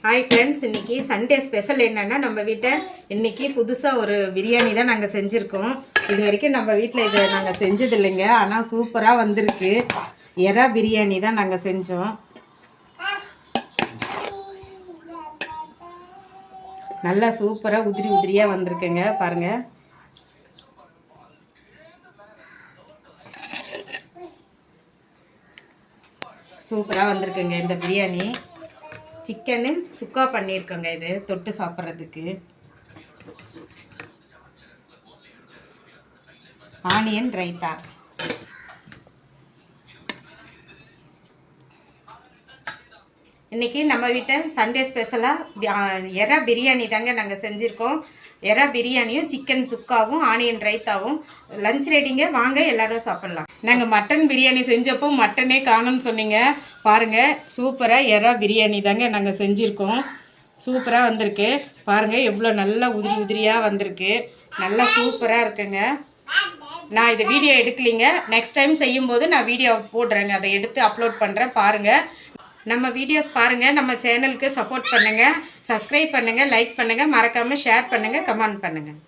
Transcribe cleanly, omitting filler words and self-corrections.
Hi friends, இன்றைக்கி Sunday special என்னென்னா நம்ம வீட்டில் இன்றைக்கி புதுசாக ஒரு பிரியாணி தான் நாங்கள் செஞ்சுருக்கோம். இது வரைக்கும் நம்ம வீட்டில் இதை நாங்கள் செஞ்சது இல்லைங்க. ஆனால் சூப்பராக வந்திருக்கு. எறா பிரியாணி தான் நாங்கள் செஞ்சோம். நல்லா சூப்பராக உதிரி உதிரியாக வந்திருக்குங்க. பாருங்கள், சூப்பராக வந்திருக்குங்க இந்த பிரியாணி. சிக்கனு சுக்கா பண்ணியிருக்கோங்க. இது தொட்டு சாப்பிட்றதுக்கு ஆனியன் ரைத்தா. இன்றைக்கி நம்ம வீட்டை சண்டே ஸ்பெஷலாக எறா பிரியாணி தாங்க நாங்கள் செஞ்சுருக்கோம். எறா பிரியாணியும் சிக்கன் சுக்காவும் ஆனியன் ரைத்தாவும் லஞ்ச் ரெடிங்க. வாங்க எல்லோரும் சாப்பிட்லாம். நாங்கள் மட்டன் பிரியாணி செஞ்சப்போ மட்டனே காணும்னு சொன்னீங்க. பாருங்கள், சூப்பராக எறா பிரியாணி தாங்க நாங்கள் செஞ்சுருக்கோம். சூப்பராக வந்திருக்கு. பாருங்கள், எவ்வளோ நல்லா உதிரி உதிரியாக வந்திருக்கு. நல்லா சூப்பராக இருக்குங்க. நான் இதை வீடியோ எடுக்கலிங்க. நெக்ஸ்ட் டைம் செய்யும்போது நான் வீடியோ போடுறேங்க. அதை எடுத்து அப்லோட் பண்ணுறேன். பாருங்கள், நம்ம வீடியோஸ் பாருங்கள். நம்ம சேனலுக்கு சப்போர்ட் பண்ணுங்கள், சப்ஸ்கிரைப் பண்ணுங்கள், லைக் பண்ணுங்கள், மறக்காமல் ஷேர் பண்ணுங்கள், கமெண்ட் பண்ணுங்கள்.